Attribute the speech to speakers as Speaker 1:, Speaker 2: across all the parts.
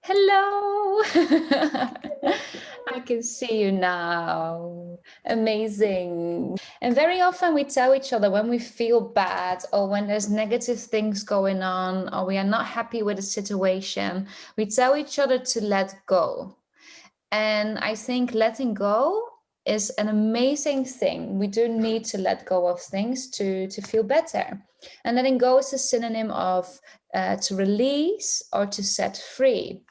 Speaker 1: Hello! I can see you now. Amazing. And very often we tell each other when we feel bad or when there's negative things going on or we are not happy with a situation, we tell each other to let go. And I think letting go is an amazing thing. We do need to let go of things to feel better. And letting go is a synonym of to release or to set free.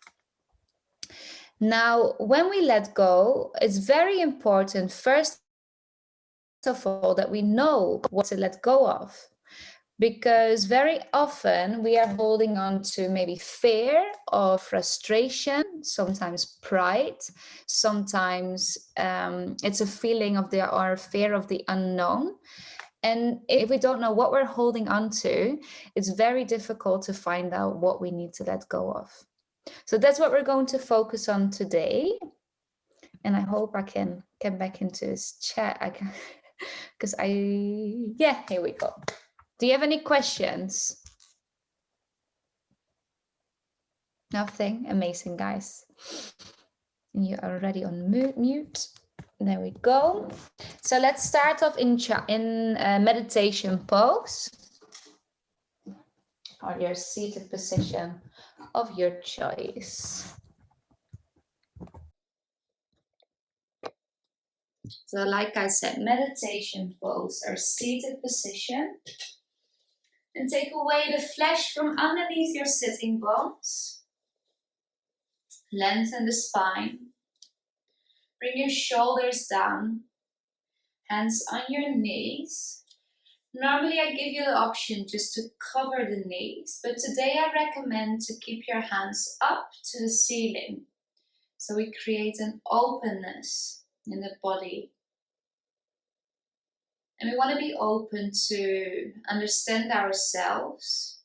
Speaker 1: Now, when we let go, it's very important, first of all, that we know what to let go of. Because very often we are holding on to maybe fear or frustration, sometimes pride, sometimes it's a feeling of or fear of the unknown. And if we don't know what we're holding on to, it's very difficult to find out what we need to let go of. So that's what we're going to focus on today. And I hope I can get back into this chat. I can, because here we go. Do you have any questions? Nothing? Amazing, guys. And you're already on mute. There we go. So let's start off in meditation pose, or your seated position of your choice. So like I said, meditation pose or seated position. And take away the flesh from underneath your sitting bones. Lengthen the spine. Bring your shoulders down. Hands on your knees. Normally I give you the option just to cover the knees, but today I recommend to keep your hands up to the ceiling. So we create an openness in the body. And we want to be open to understand ourselves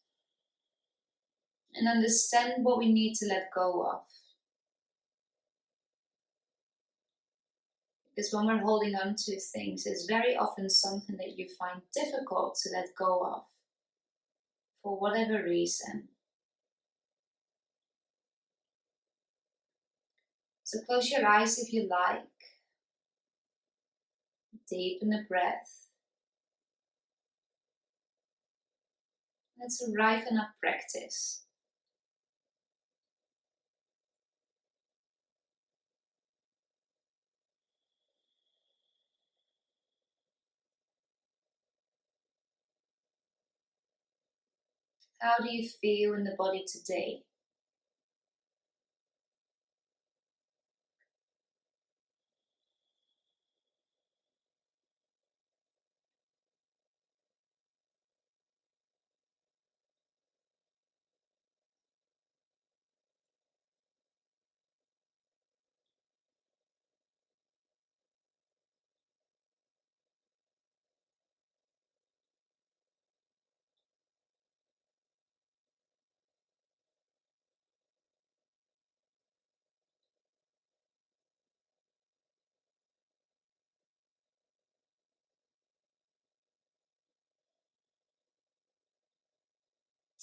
Speaker 1: and understand what we need to let go of. Because when we're holding on to things, it's very often something that you find difficult to let go of for whatever reason. So close your eyes if you like. Deepen the breath. Let's ripen up practice. How do you feel in the body today?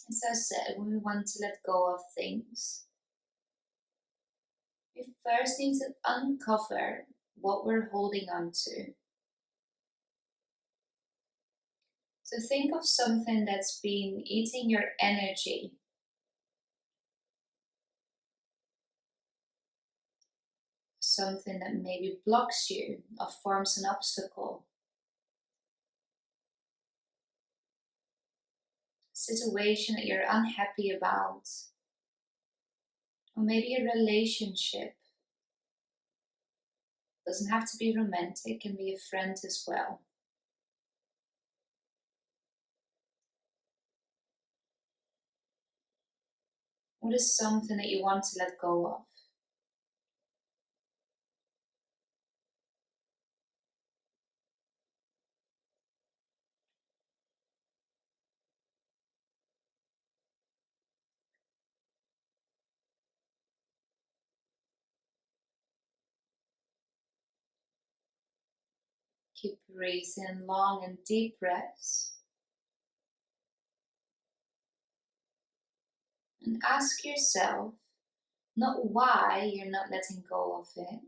Speaker 1: As I said, when we want to let go of things, we first need to uncover what we're holding on to. So think of something that's been eating your energy. Something that maybe blocks you or forms an obstacle. Situation that you're unhappy about. Or maybe a relationship. Doesn't have to be romantic, can be a friend as well. What is something that you want to let go of? Keep breathing long and deep breaths. And ask yourself, Not why you're not letting go of it,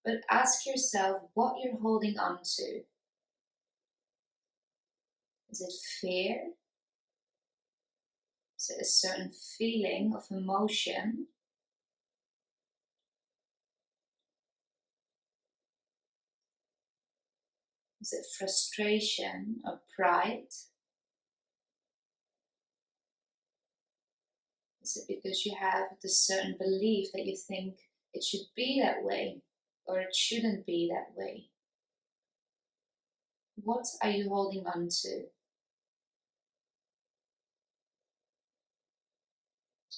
Speaker 1: but ask yourself what you're holding on to. Is it fear? Is it a certain feeling of emotion? Is it frustration or pride? Is it because you have this certain belief that you think it should be that way or it shouldn't be that way? What are you holding on to?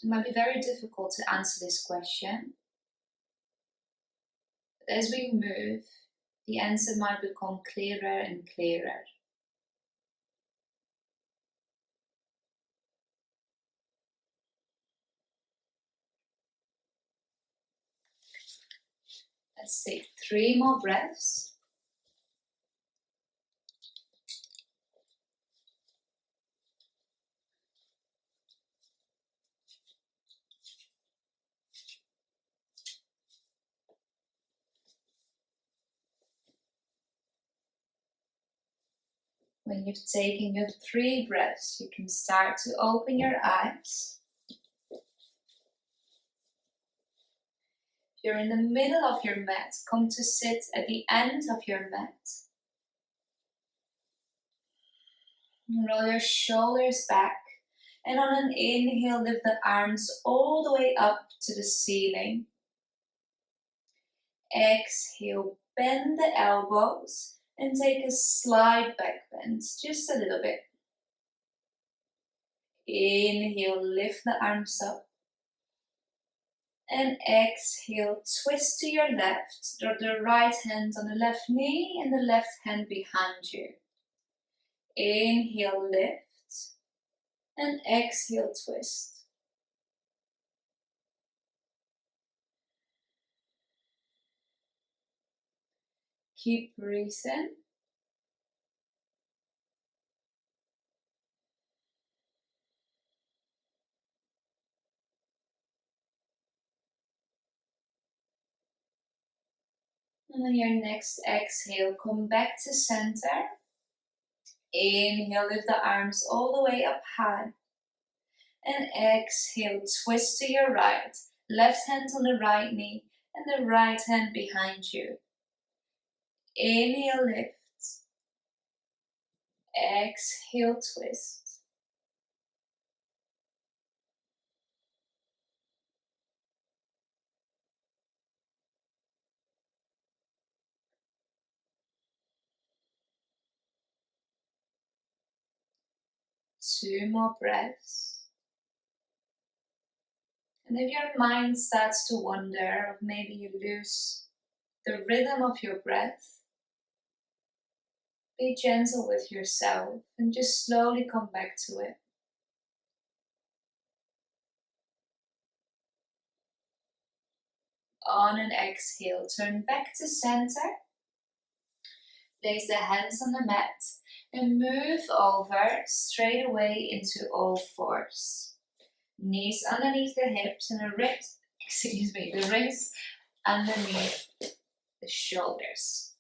Speaker 1: It might be very difficult to answer this question, but as we move, the answer might become clearer and clearer. Let's take 3 more breaths. When you've taken your 3 breaths, you can start to open your eyes. If you're in the middle of your mat, come to sit at the end of your mat. Roll your shoulders back, and on an inhale, lift the arms all the way up to the ceiling. Exhale, bend the elbows and take a slight back bend, just a little bit. Inhale, lift the arms up. And exhale, twist to your left. Drop the right hand on the left knee and the left hand behind you. Inhale, lift. And exhale, twist. Keep breathing. And on your next exhale, come back to center. Inhale, lift the arms all the way up high. And exhale, twist to your right. Left hand on the right knee and the right hand behind you. Inhale, lift. Exhale, twist. Two more breaths. And if your mind starts to wander, or maybe you lose the rhythm of your breath, be gentle with yourself and just slowly come back to it. On an exhale, turn back to center. Place the hands on the mat and move over straight away into all fours. Knees underneath the hips and the wrists, the wrists underneath the shoulders.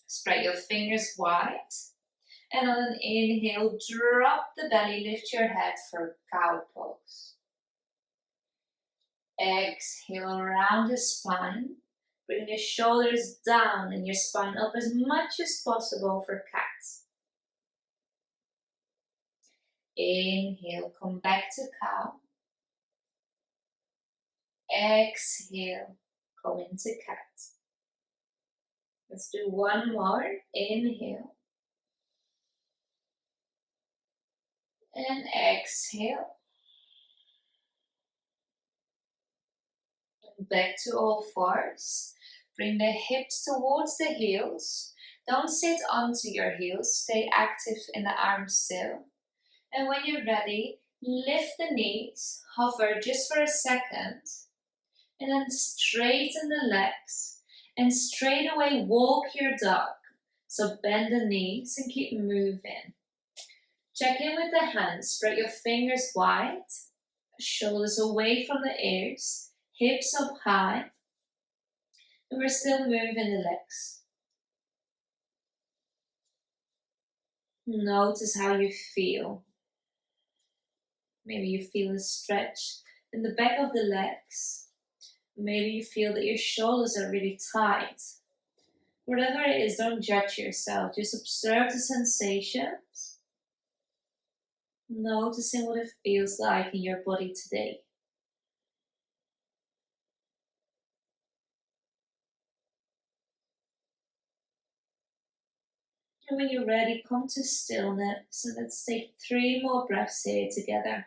Speaker 1: Spread your fingers wide. And on an inhale, drop the belly, lift your head for cow pose. Exhale, round the spine. Bring the shoulders down and your spine up as much as possible for cat. Inhale, come back to cow. Exhale, come into cat. Let's do one more. Inhale. And exhale. Back to all fours. Bring the hips towards the heels. Don't sit onto your heels. Stay active in the arms still. And when you're ready, lift the knees. Hover just for a second. And then straighten the legs. And straight away walk your dog. So bend the knees and keep moving. Check in with the hands. Spread your fingers wide.
Speaker 2: Shoulders away from the ears, hips up high, and we're still moving the legs. Notice how you feel. Maybe you feel a stretch in the back of the legs. Maybe you feel that your shoulders are really tight. Whatever it is, don't judge yourself. Just observe the sensations. Noticing what it feels like in your body today. And when you're ready, come to stillness. So let's take 3 more breaths here together.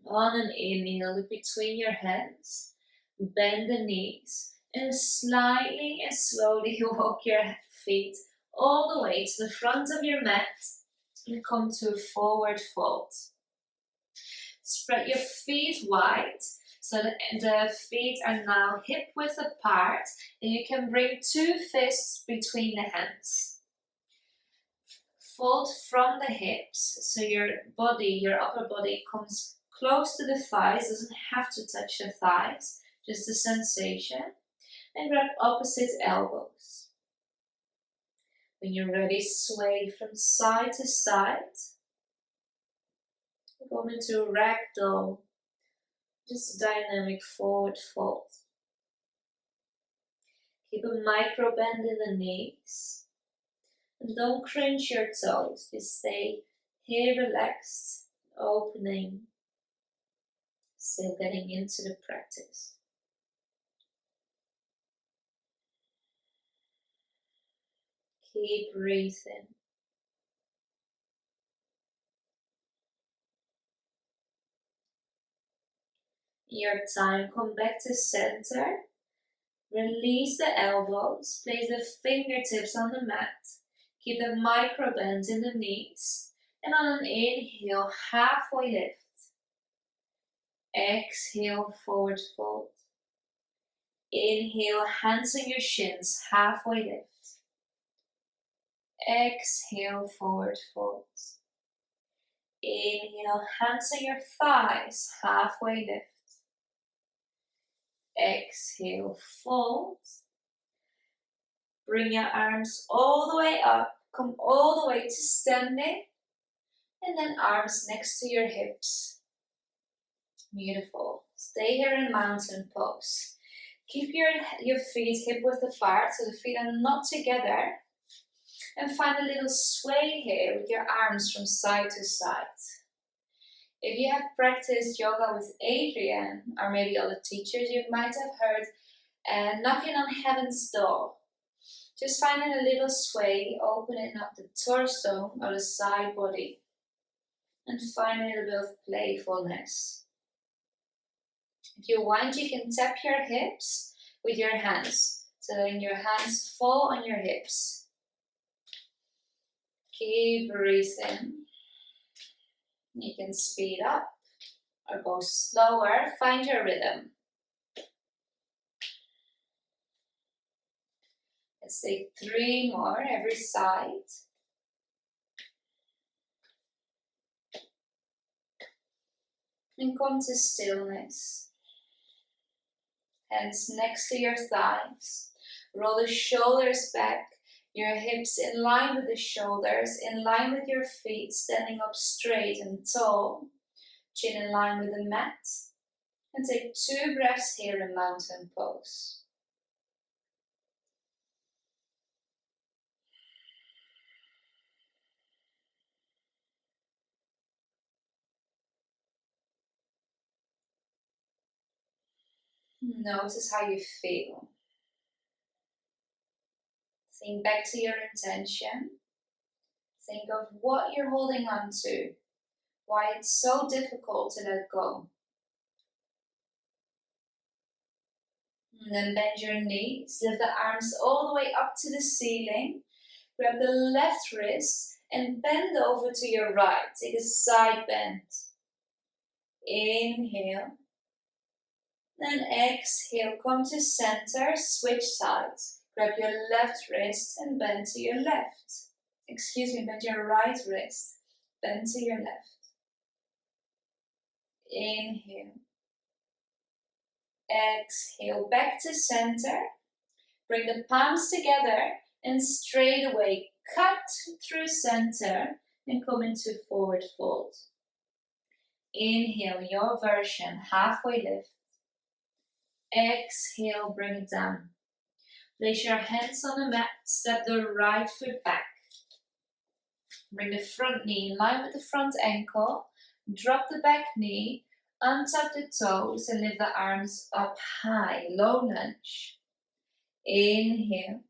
Speaker 2: On an inhale, look between your hands, bend the knees, and slightly and slowly walk your feet all the way to the front of your mat and come to a forward fold. Spread your feet wide so that the feet are now hip width apart, and you can bring 2 fists between the hands. Fold from the hips so your upper body comes close to the thighs, doesn't have to touch the thighs, just the sensation. And grab opposite elbows. When you're ready, sway from side to side. Go into ragdoll, just dynamic forward fold. Keep a micro bend in the knees. And don't crunch your toes, just stay here relaxed, opening, still getting into the practice. Keep breathing. Your time, come back to center. Release the elbows, place the fingertips on the mat. Keep the micro bend in the knees. And on an inhale, halfway lift. Exhale, forward fold. Inhale, hands on your shins, halfway lift. Exhale, forward fold. Inhale, hands on your thighs, halfway lift. Exhale, fold. Bring your arms all the way up, come all the way to standing, and then arms next to your hips. Beautiful. Stay here in mountain pose. Keep your feet hip width apart so the feet are not together. And find a little sway here with your arms from side to side. If you have practiced yoga with Adrian or maybe other teachers, you might have heard knocking on heaven's door. Just finding a little sway, opening up the torso or the side body. And find a little bit of playfulness. If you want, you can tap your hips with your hands, so letting your hands fall on your hips. Keep breathing. You can speed up or go slower, find your rhythm. Let's take 3 more every side. And come to stillness. Hands next to your thighs. Roll the shoulders back. Your hips in line with the shoulders, in line with your feet, standing up straight and tall. Chin in line with the mat. And take 2 breaths here in mountain pose. Notice how you feel. Think back to your intention. Think of what you're holding on to, why it's so difficult to let go. And then bend your knees, lift the arms all the way up to the ceiling. Grab the left wrist and bend over to your right. Take a side bend. Inhale. Then exhale, come to center, switch sides. Grab your left wrist and bend to your left. Bend your right wrist. Bend to your left. Inhale. Exhale, back to center. Bring the palms together and straight away cut through center and come into forward fold. Inhale, your version, halfway lift. Exhale, bring it down. Place your hands on the mat, step the right foot back. Bring the front knee in line with the front ankle. Drop the back knee, untap the toes and lift the arms up high, low lunge. Inhale.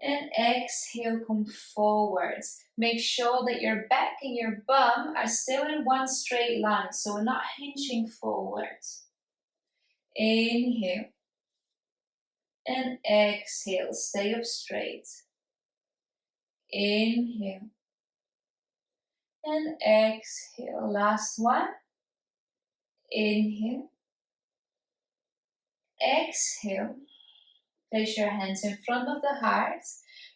Speaker 2: And exhale, come forwards. Make sure that your back and your bum are still in one straight line, so we're not hinging forward. Inhale. And exhale, stay up straight. Inhale. And exhale, last one. Inhale. Exhale. Place your hands in front of the heart.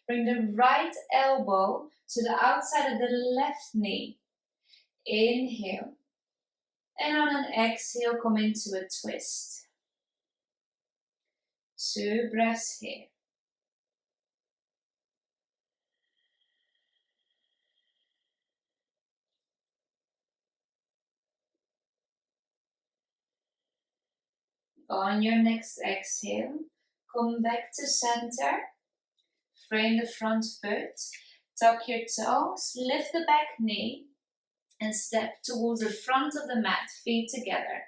Speaker 2: Bring the right elbow to the outside of the left knee. Inhale. And on an exhale, come into a twist. 2 breaths here. On your next exhale, come back to center. Frame the front foot. Tuck your toes. Lift the back knee. And step towards the front of the mat, feet together.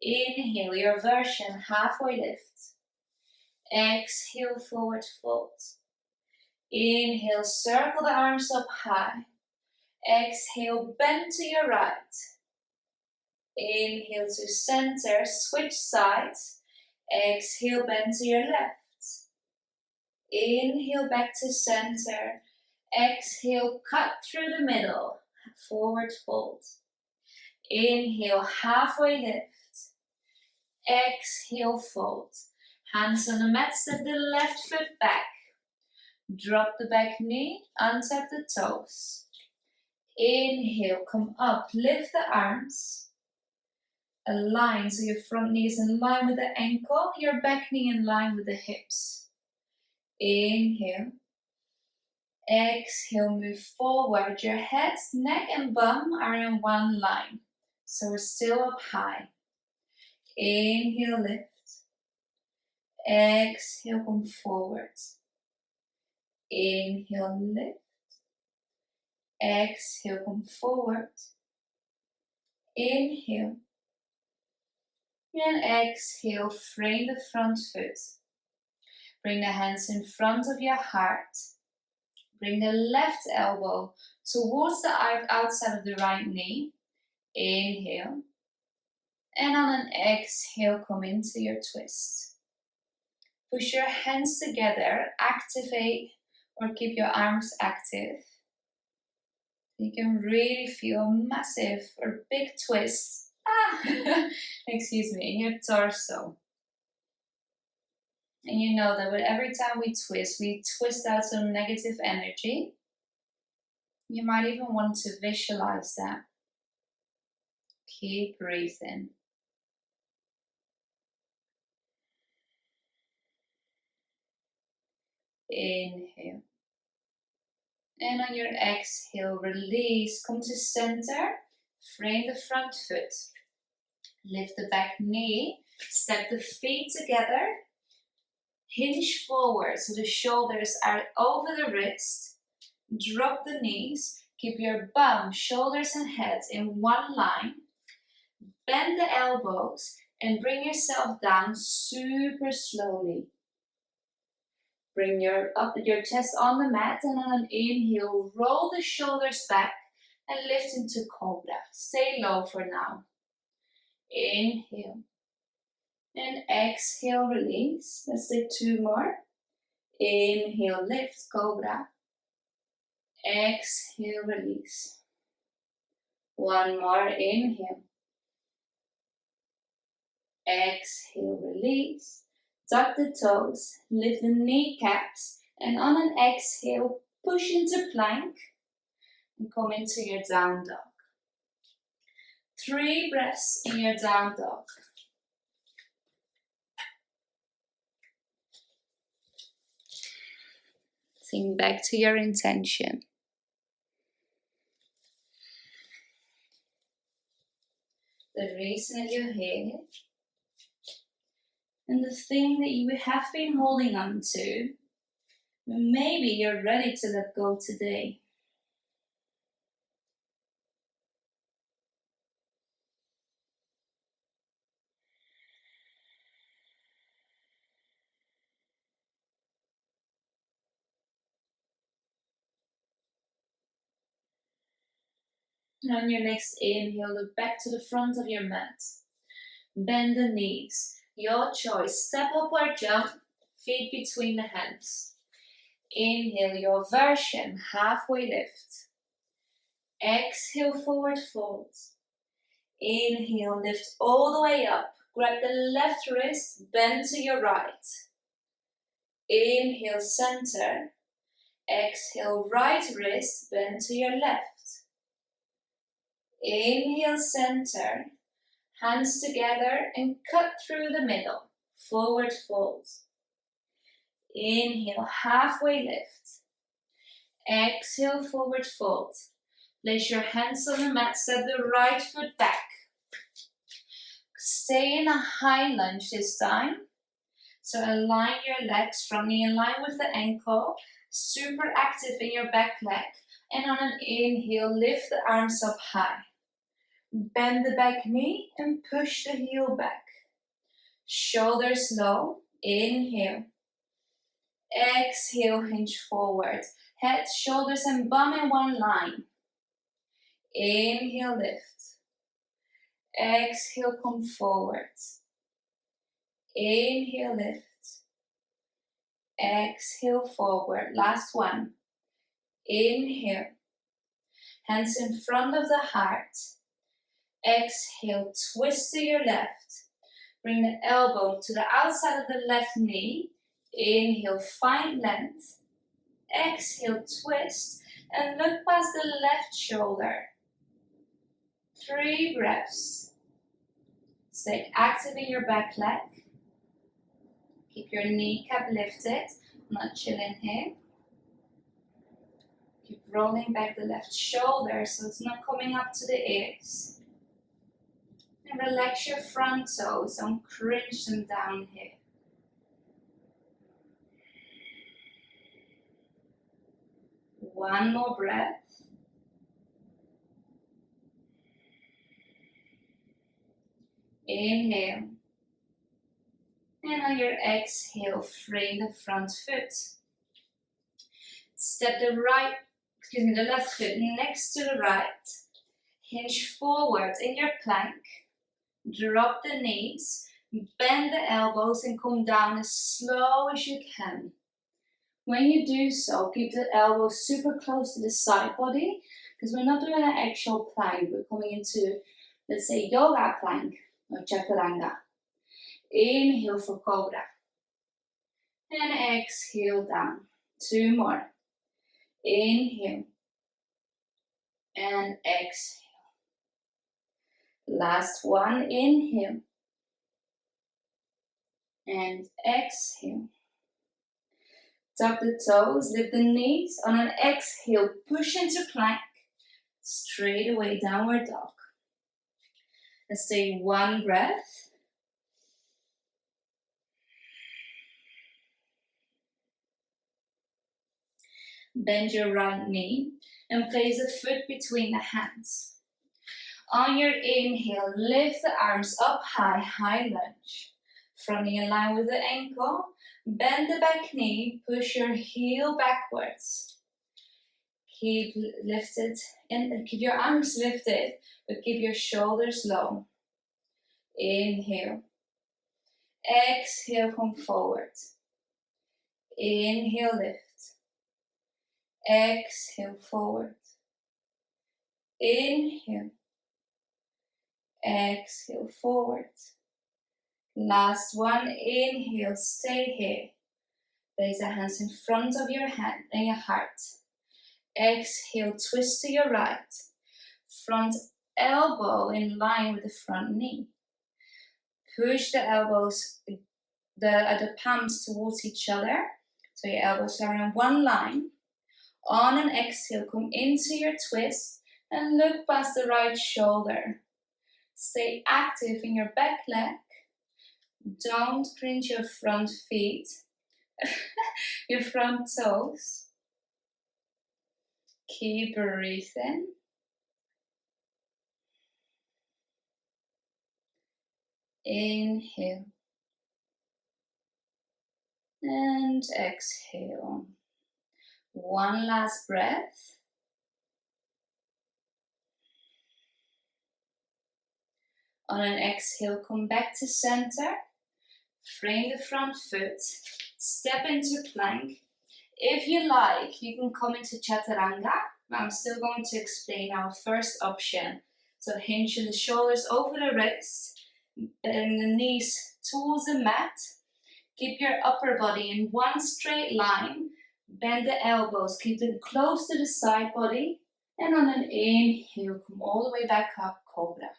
Speaker 2: Inhale, your version, halfway lift. Exhale, forward fold. Inhale, circle the arms up high. Exhale, bend to your right. Inhale to center, switch sides. Exhale, bend to your left. Inhale, back to center. Exhale, cut through the middle. Forward fold. Inhale, halfway lift. Exhale, fold. Hands on the mat, step the left foot back. Drop the back knee, untap the toes. Inhale, come up, lift the arms. Align, so your front knee is in line with the ankle, your back knee in line with the hips. Inhale. Exhale, move forward. Your head, neck and bum are in one line. So we're still up high. Inhale, lift. Exhale, come forward. Inhale, lift. Exhale, come forward. Inhale. And exhale, frame the front foot. Bring the hands in front of your heart. Bring the left elbow towards the outside of the right knee. Inhale. And on an exhale, come into your twist. Push your hands together, activate or keep your arms active. You can really feel a massive or big twist, excuse me, in your torso. And you know that with every time we twist out some negative energy. You might even want to visualize that. Keep breathing. Inhale. And on your exhale, release. Come to center. Frame the front foot. Lift the back knee. Step the feet together. Hinge forward so the shoulders are over the wrist. Drop the knees. Keep your bum, shoulders and head in one line. Bend the elbows and bring yourself down super slowly. Bring your chest on the mat, and on an inhale, roll the shoulders back and lift into Cobra. Stay low for now. Inhale. And exhale, release. Let's take 2 more. Inhale, lift, Cobra. Exhale, release. One more, inhale. Exhale, release. Tuck the toes, lift the kneecaps, and on an exhale, push into plank and come into your down dog. 3 breaths in your down dog. Think back to your intention. The reason that you're here. And the thing that you have been holding on to. Maybe you're ready to let go today. And on your next inhale, look back to the front of your mat. Bend the knees. Your choice. Step up or jump. Feet between the hands. Inhale your version. Halfway lift. Exhale, forward fold. Inhale, lift all the way up. Grab the left wrist, bend to your right. Inhale, center. Exhale, right wrist, bend to your left. Inhale, center. Hands together and cut through the middle. Forward fold. Inhale, halfway lift. Exhale, forward fold. Place your hands on the mat, step the right foot back. Stay in a high lunge this time. So align your legs, front knee in line with the ankle. Super active in your back leg. And on an inhale, lift the arms up high. Bend the back knee and push the heel back. Shoulders low. Inhale. Exhale, hinge forward. Head, shoulders and bum in one line. Inhale, lift. Exhale, come forward. Inhale, lift. Exhale, forward. Last one. Inhale. Hands in front of the heart. Exhale, twist to your left. Bring the elbow to the outside of the left knee. Inhale, find length. Exhale, twist. And look past the left shoulder. 3 breaths. Stay active in your back leg. Keep your kneecap lifted. Not chilling here. Keep rolling back the left shoulder so it's not coming up to the ears. And relax your front toes. Don't cringe them down here. One more breath. Inhale. And on your exhale, frame the front foot. Step the left foot next to the right. Hinge forward in your plank. Drop the knees. Bend the elbows and come down as slow as you can. When you do so, keep the elbows super close to the side body because we're not doing an actual plank. We're coming into, let's say, yoga plank or chaturanga. Inhale for cobra. And exhale down. 2 more. Inhale. And exhale. Last one. Inhale. And exhale. Tuck the toes, lift the knees. On an exhale, push into plank. Straight away, downward dog. And stay 1 breath. Bend your right knee and place the foot between the hands. On your inhale, lift the arms up high, high lunge. Front knee in line with the ankle. Bend the back knee, push your heel backwards. Keep lifted and keep your arms lifted, but keep your shoulders low. Inhale. Exhale, come forward. Inhale, lift. Exhale, forward. Inhale. Exhale, forward. Last one, inhale, stay here. Place the hands in front of your head and your heart. Exhale, twist to your right. Front elbow in line with the front knee. Push the elbows, the palms towards each other. So your elbows are in one line. On an exhale, come into your twist and look past the right shoulder. Stay active in your back leg. Don't cringe your front feet, your front toes. Keep breathing. Inhale. And exhale. One last breath. On an exhale, come back to center. Frame the front foot. Step into plank. If you like, you can come into chaturanga. I'm still going to explain our first option. So hinge the shoulders over the wrist. Bend the knees towards the mat. Keep your upper body in one straight line. Bend the elbows, keep them close to the side body. And on an inhale, come all the way back up, cobra.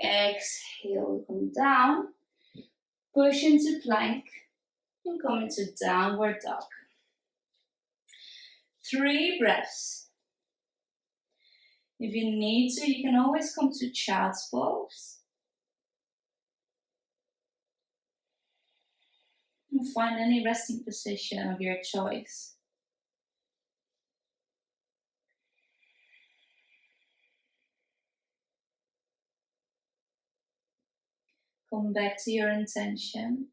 Speaker 2: Exhale, come down. Push into plank. And come into downward dog. 3 breaths. If you need to, you can always come to child's pose. And find any resting position of your choice. Come back to your intention.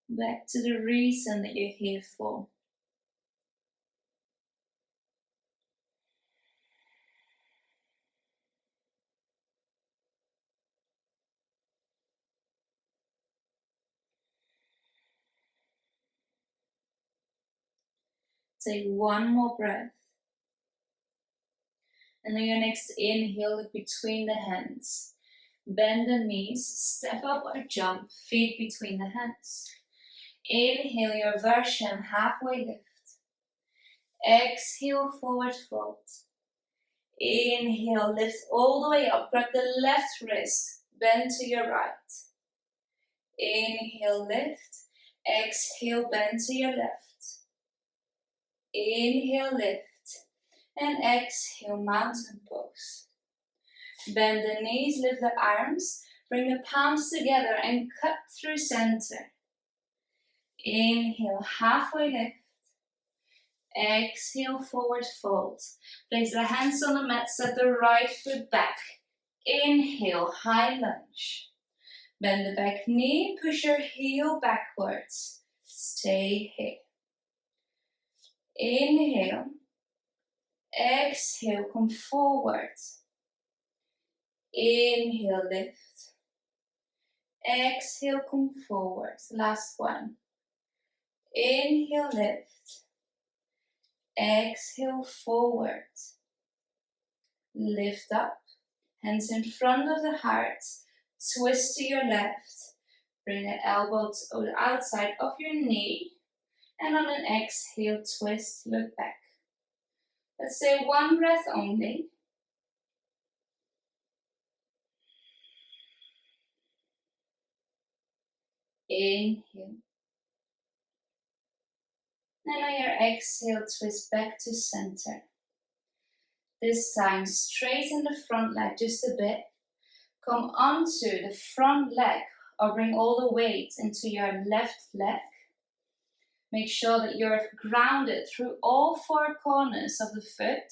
Speaker 2: Back to the reason that you're here for. Take one more breath. And on your next inhale, look between the hands. Bend the knees, step up or jump, feet between the hands. Inhale your version, halfway lift. Exhale, forward fold. Inhale, lift all the way up, grab the left wrist, bend to your right. Inhale, lift. Exhale, bend to your left. Inhale, lift. And exhale, mountain pose. Bend the knees, lift the arms, bring the palms together and cut through center. Inhale, halfway lift. Exhale, forward fold. Place the hands on the mat, set the right foot back. Inhale, high lunge. Bend the back knee, push your heel backwards. Stay here. Inhale. Exhale, come forward. Inhale, lift. Exhale, come forward. Last one. Inhale, lift. Exhale, forward. Lift up. Hands in front of the heart. Twist to your left. Bring the elbow to the outside of your knee. And on an exhale, twist, look back. Let's say one breath only. Inhale. And on your exhale, twist back to center. This time, straighten the front leg just a bit. Come onto the front leg or bring all the weight into your left leg. Make sure that you're grounded through all 4 corners of the foot.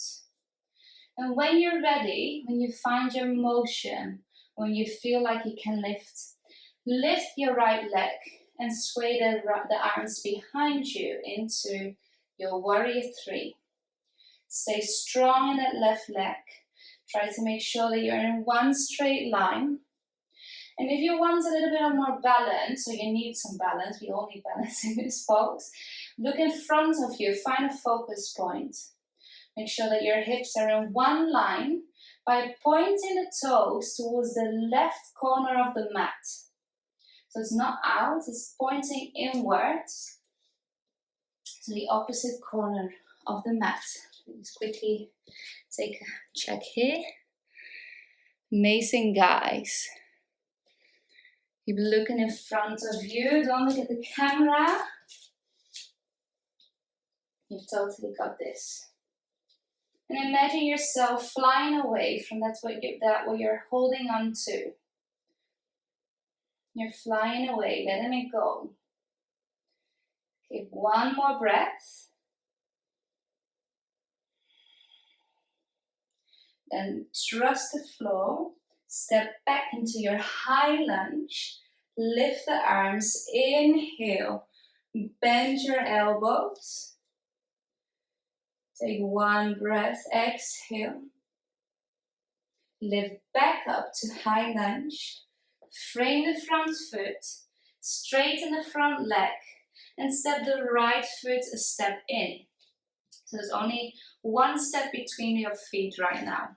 Speaker 2: And when you're ready, when you find your motion, when you feel like you can lift your right leg and sway the arms behind you into your warrior 3. Stay strong in that left leg. Try to make sure that you're in one straight line. And if you want a little bit of more balance, or you need some balance, we all need balance in this pose, look in front of you, find a focus point. Make sure that your hips are in one line, by pointing the toes towards the left corner of the mat. So it's not out, it's pointing inwards to the opposite corner of the mat. Let's quickly take a check here. Amazing, guys. Keep looking in front of you, don't look at the camera. You've totally got this. And imagine yourself flying away from what you're holding on to. You're flying away, letting it go. Okay, one more breath. Then trust the flow. Step back into your high lunge. Lift the arms, inhale. Bend your elbows. Take one breath, exhale. Lift back up to high lunge. Frame the front foot. Straighten the front leg. And step the right foot a step in. So there's only one step between your feet right now.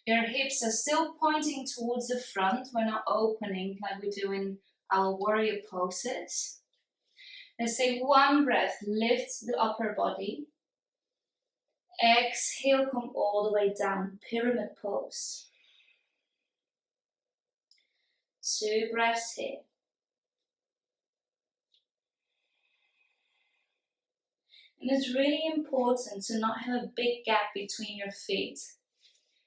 Speaker 2: Your hips are still pointing towards the front. We're not opening like we do in our warrior poses. Let's take one breath. Lift the upper body. Exhale, come all the way down. Pyramid pose. 2 breaths here. And it's really important to not have a big gap between your feet.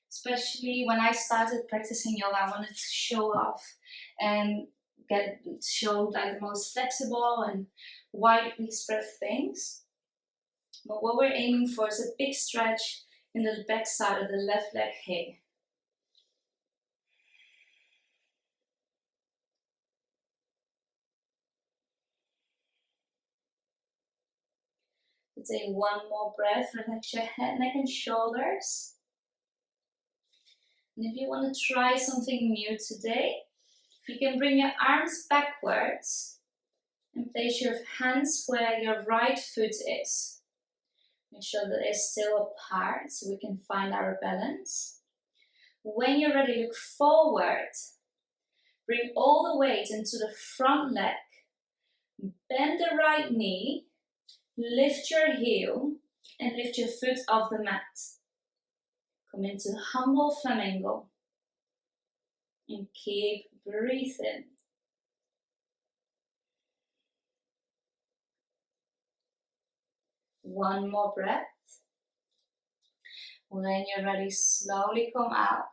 Speaker 2: Especially when I started practicing yoga, I wanted to show off and show like the most flexible and widely spread things. But what we're aiming for is a big stretch in the back side of the left leg here. Take one more breath, relax your head, neck and shoulders. And if you want to try something new today, you can bring your arms backwards and place your hands where your right foot is. Make sure that they're still apart so we can find our balance. When you're ready, look forward. Bring all the weight into the front leg. Bend the right knee. Lift your heel and lift your foot off the mat. Come into humble flamingo. And keep breathing. One more breath. When you're ready, slowly come out.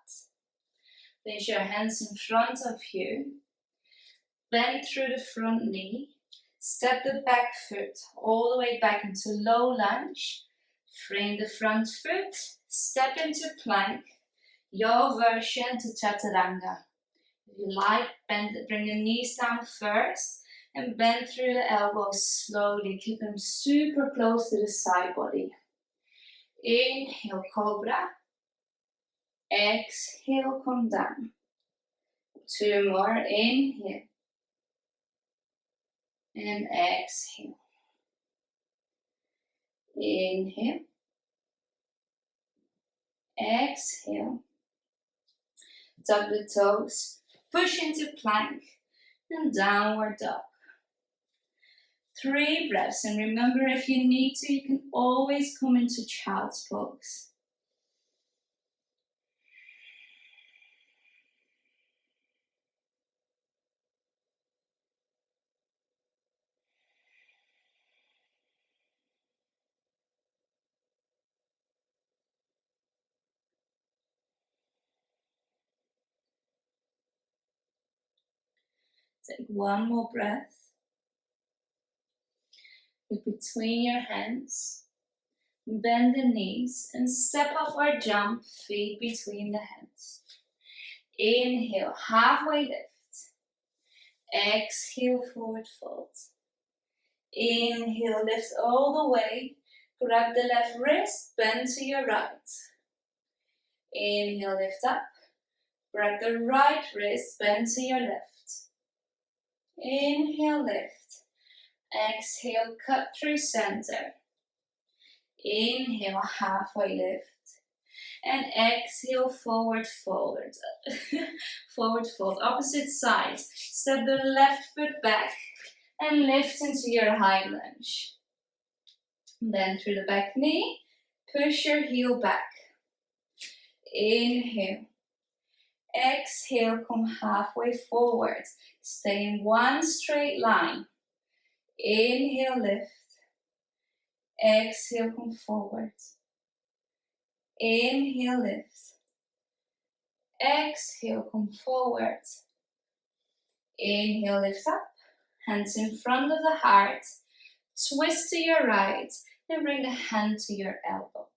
Speaker 2: Place your hands in front of you. Bend through the front knee. Step the back foot all the way back into low lunge. Frame the front foot. Step into plank. Your version to chaturanga. If you like, bring the knees down first. And bend through the elbows slowly. Keep them super close to the side body. Inhale, cobra. Exhale, come down. 2 more. Inhale. And exhale. Inhale. Exhale. Tuck the toes. Push into plank. And downward dog. 3 breaths. And remember, if you need to, you can always come into child's pose. Take one more breath. Look between your hands. Bend the knees and step up or jump, feet between the hands. Inhale, halfway lift. Exhale, forward fold. Inhale, lift all the way. Grab the left wrist, bend to your right. Inhale, lift up. Grab the right wrist, bend to your left. Inhale, lift. Exhale, cut through center. Inhale, halfway lift. And exhale, forward fold. Forward fold, opposite side. Step the left foot back and lift into your high lunge. Bend through the back knee, push your heel back. Inhale. Exhale, come halfway forward. Stay in one straight line. Inhale, lift. Exhale, come forward. Inhale, lift. Exhale, come forward. Inhale, lift up. Hands in front of the heart. Twist to your right and bring the hand to your elbow.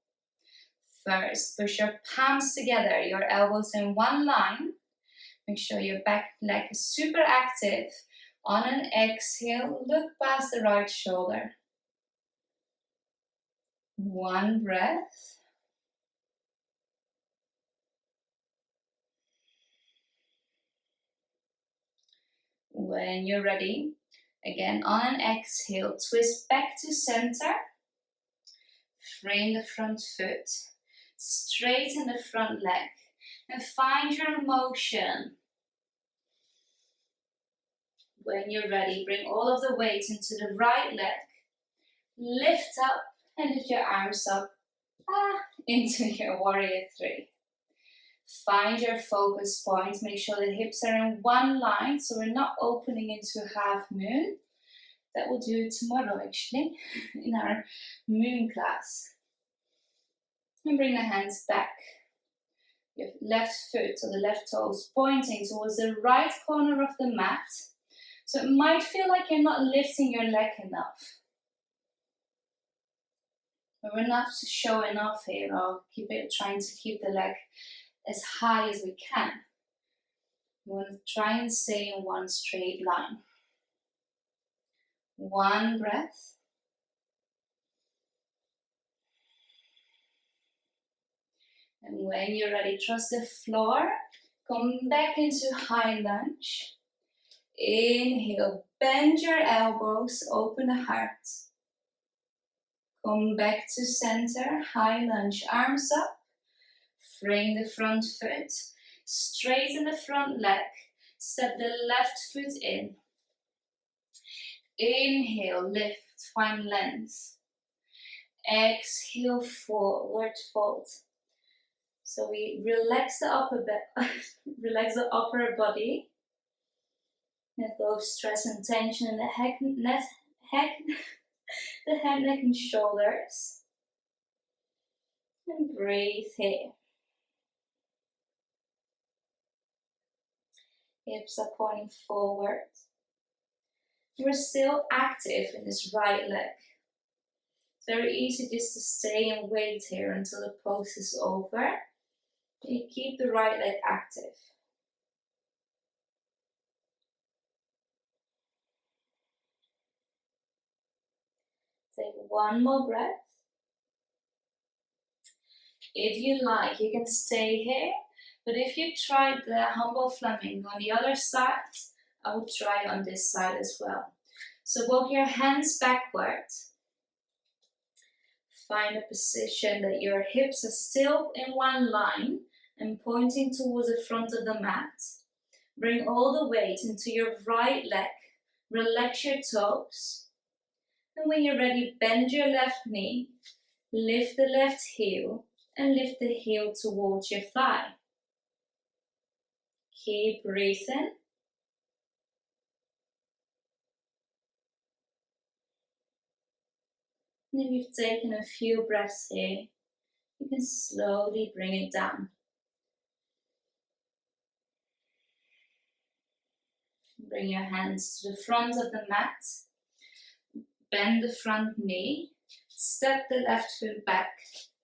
Speaker 2: First, push your palms together, your elbows in one line. Make sure your back leg is super active. On an exhale, look past the right shoulder. One breath. When you're ready, again on an exhale, twist back to center. Frame the front foot. Straighten the front leg. And find your motion. When you're ready, bring all of the weight into the right leg. Lift up and lift your arms up into your warrior three. Find your focus point. Make sure the hips are in one line so we're not opening into half moon. That we'll do tomorrow actually in our moon class. And bring the hands back. Your left foot or the left toes pointing towards the right corner of the mat. So it might feel like you're not lifting your leg enough. But we're not showing off here or trying to keep the leg as high as we can. We want to try and stay in one straight line. One breath. And when you're ready, trust the floor. Come back into high lunge. Inhale, bend your elbows, open the heart. Come back to center, high lunge, arms up. Frame the front foot, straighten the front leg, step the left foot in. Inhale, lift, find length. Exhale, forward fold. So we relax the upper body. Let go of stress and tension in the the head, neck and shoulders. And breathe here. Hips are pointing forward. We're still active in this right leg. It's very easy just to stay and wait here until the pose is over. You keep the right leg active. Take one more breath. If you like, you can stay here. But if you tried the humble flamingo on the other side, I will try on this side as well. So walk your hands backward. Find a position that your hips are still in one line and pointing towards the front of the mat. Bring all the weight into your right leg. Relax your toes. And when you're ready, bend your left knee. Lift the left heel and lift the heel towards your thigh. Keep breathing. And if you've taken a few breaths here, you can slowly bring it down. Bring your hands to the front of the mat. Bend the front knee. Step the left foot back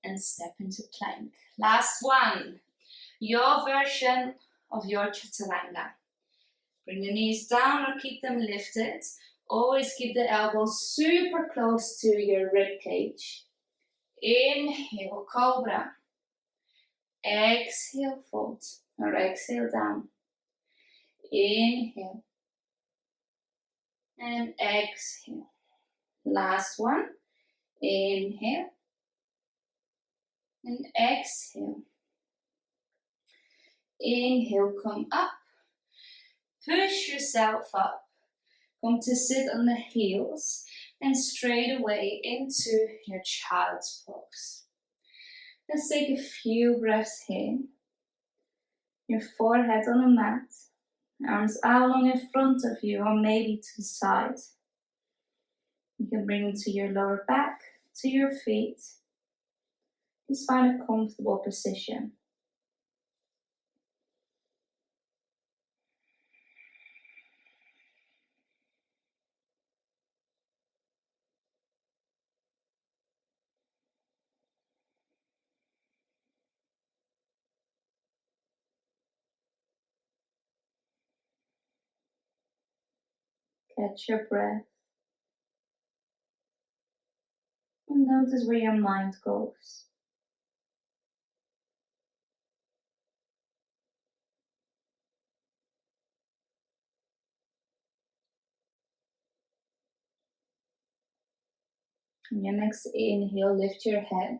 Speaker 2: and step into plank. Last one. Your version of your chaturanga. Bring the knees down or keep them lifted. Always keep the elbows super close to your rib cage. Inhale, cobra. Exhale, fold. Or exhale down. Inhale. And exhale. Last one. Inhale. And exhale. Inhale, come up. Push yourself up. Come to sit on the heels and straight away into your child's pose. Let's take a few breaths here. Your forehead on the mat. Arms out long in front of you or maybe to the side. You can bring them to your lower back, to your feet. Just find a comfortable position. Catch your breath and notice where your mind goes. On your next inhale, lift your head.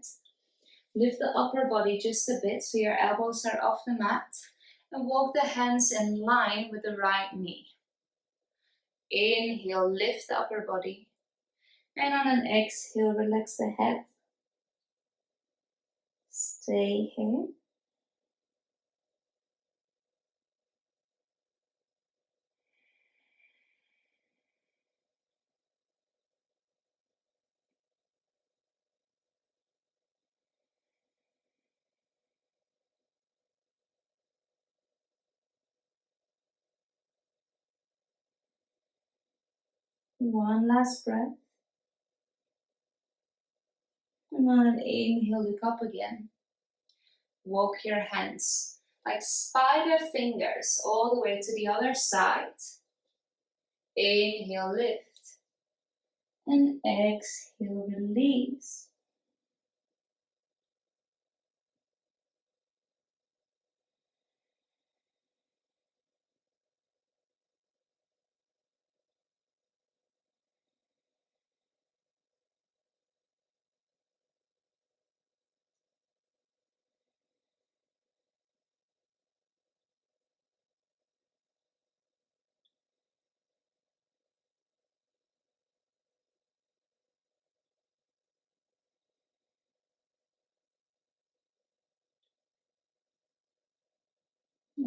Speaker 2: Lift the upper body just a bit so your elbows are off the mat. And walk the hands in line with the right knee. Inhale, lift the upper body. And on an exhale, relax the head. Stay here. One last breath. And on an inhale, look up again. Walk your hands like spider fingers all the way to the other side. Inhale, lift. And exhale, release.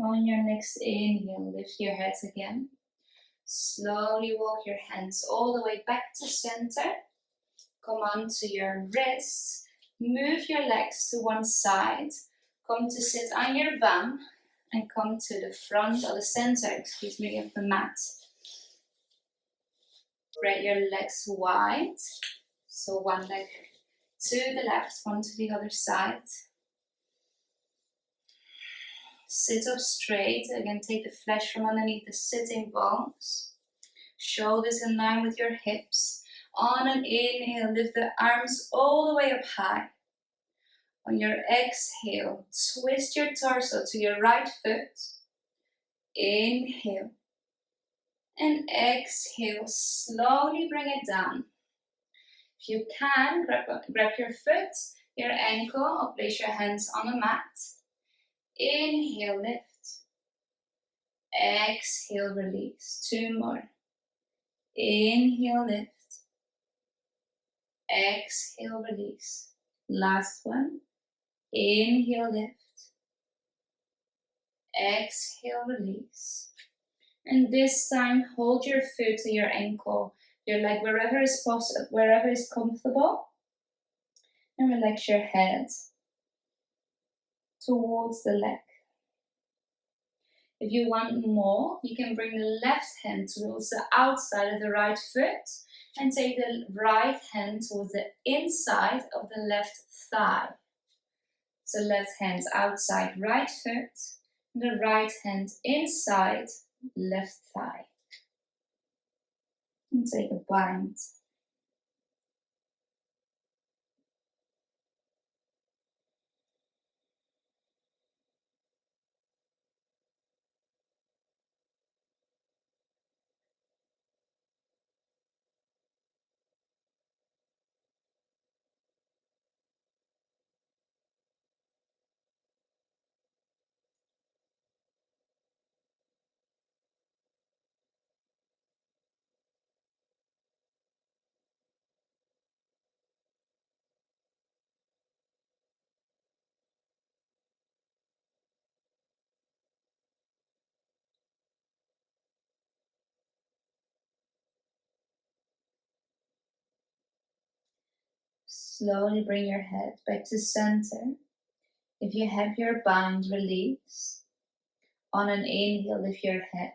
Speaker 2: On your next inhale, lift your head again. Slowly walk your hands all the way back to center. Come onto your wrists. Move your legs to one side. Come to sit on your bum and come to the front or the center, of the mat. Spread your legs wide. So one leg to the left, one to the other side. Sit up straight. Again, take the flesh from underneath the sitting bones. Shoulders in line with your hips. On an inhale, lift the arms all the way up high. On your exhale, twist your torso to your right foot. Inhale. And exhale, slowly bring it down. If you can, grab your foot, your ankle, or place your hands on the mat. Inhale, lift. Exhale, release. Two more. Inhale, lift. Exhale, release. Last one. Inhale, lift. Exhale, release. And this time, hold your foot to your ankle, your leg, wherever is possible, wherever is comfortable. And relax your head towards the leg. If you want more, you can bring the left hand towards the outside of the right foot and take the right hand towards the inside of the left thigh. So left hand outside right foot, the right hand inside left thigh. And take a bind. Slowly bring your head back to center. If you have your bind, release. On an inhale, lift your head.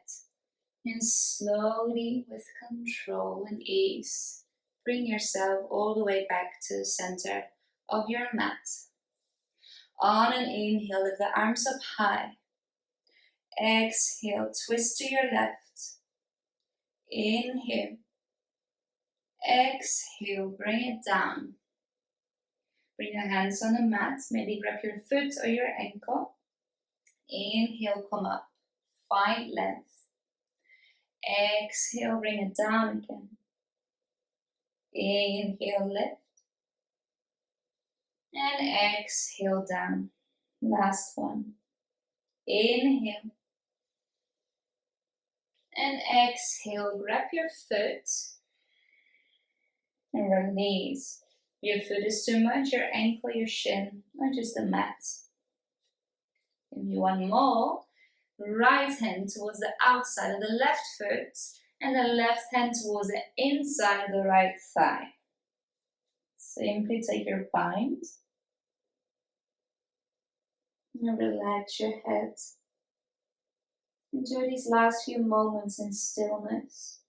Speaker 2: And slowly, with control and ease, bring yourself all the way back to the center of your mat. On an inhale, lift the arms up high. Exhale, twist to your left. Inhale. Exhale, bring it down. Bring your hands on the mat, maybe grab your foot or your ankle. Inhale, come up. Find length. Exhale, bring it down again. Inhale, lift. And exhale, down. Last one. Inhale. And exhale, grab your foot. And release. If your foot is too much, your ankle, your shin, or just the mat. If you want more, right hand towards the outside of the left foot and the left hand towards the inside of the right thigh. Simply take your bind and relax your head. Enjoy these last few moments in stillness.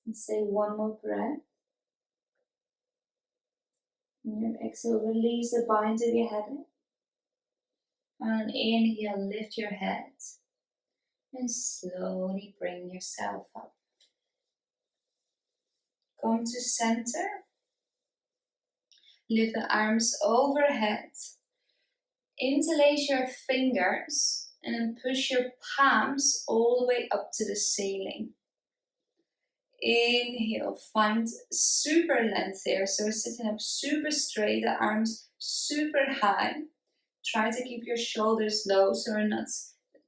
Speaker 2: And say one more breath. And your exhale, release the bind of your head. On inhale, lift your head. And slowly bring yourself up. Come to center. Lift the arms overhead. Interlace your fingers and then push your palms all the way up to the ceiling. Inhale, find super length here. So we're sitting up super straight, the arms super high. Try to keep your shoulders low so we're not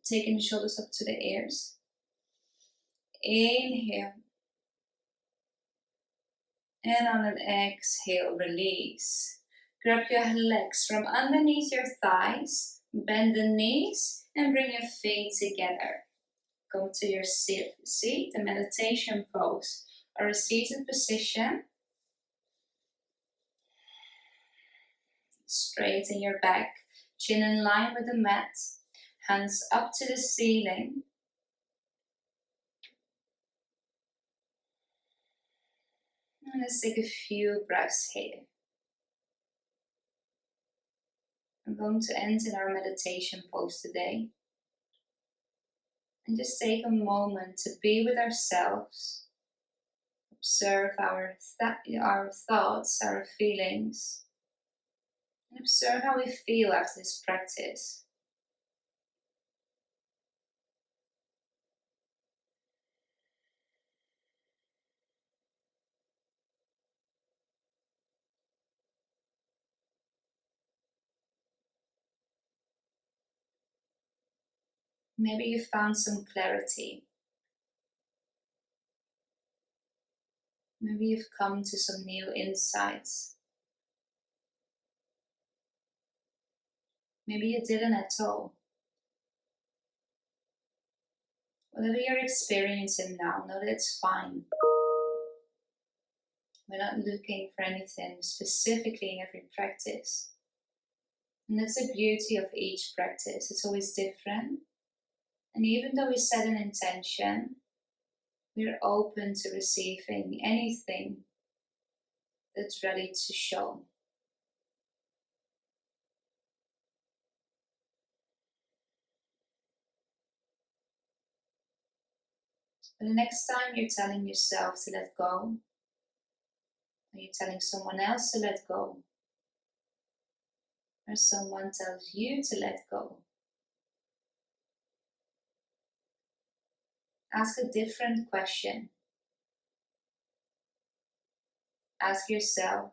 Speaker 2: taking the shoulders up to the ears. Inhale. And on an exhale, release. Grab your legs from underneath your thighs, bend the knees, and bring your feet together. Come to your seat, the meditation pose, or a seated position. Straighten your back, chin in line with the mat, hands up to the ceiling. And let's take a few breaths here. I'm going to end in our meditation pose today. And just take a moment to be with ourselves. Observe our thoughts, our feelings. And observe how we feel after this practice. Maybe you found some clarity. Maybe you've come to some new insights. Maybe you didn't at all. Whatever you're experiencing now, know that it's fine. We're not looking for anything specifically in every practice. And that's the beauty of each practice. It's always different. And even though we set an intention, we're open to receiving anything that's ready to show. But the next time you're telling yourself to let go, or you're telling someone else to let go, or someone tells you to let go, ask a different question. Ask yourself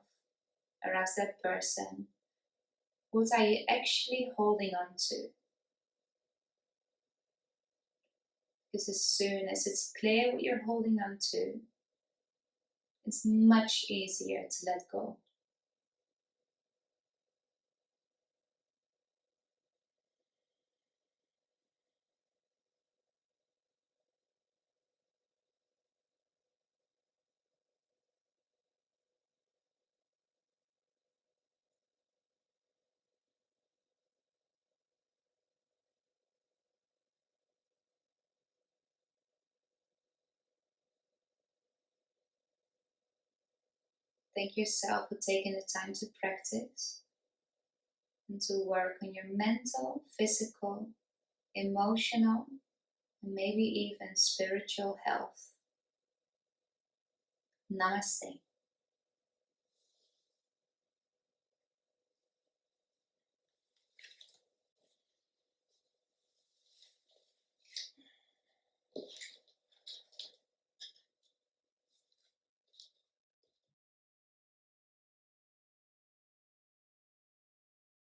Speaker 2: or ask that person, what are you actually holding on to? Because as soon as it's clear what you're holding on to, it's much easier to let go. Thank yourself for taking the time to practice and to work on your mental, physical, emotional, and maybe even spiritual health. Namaste.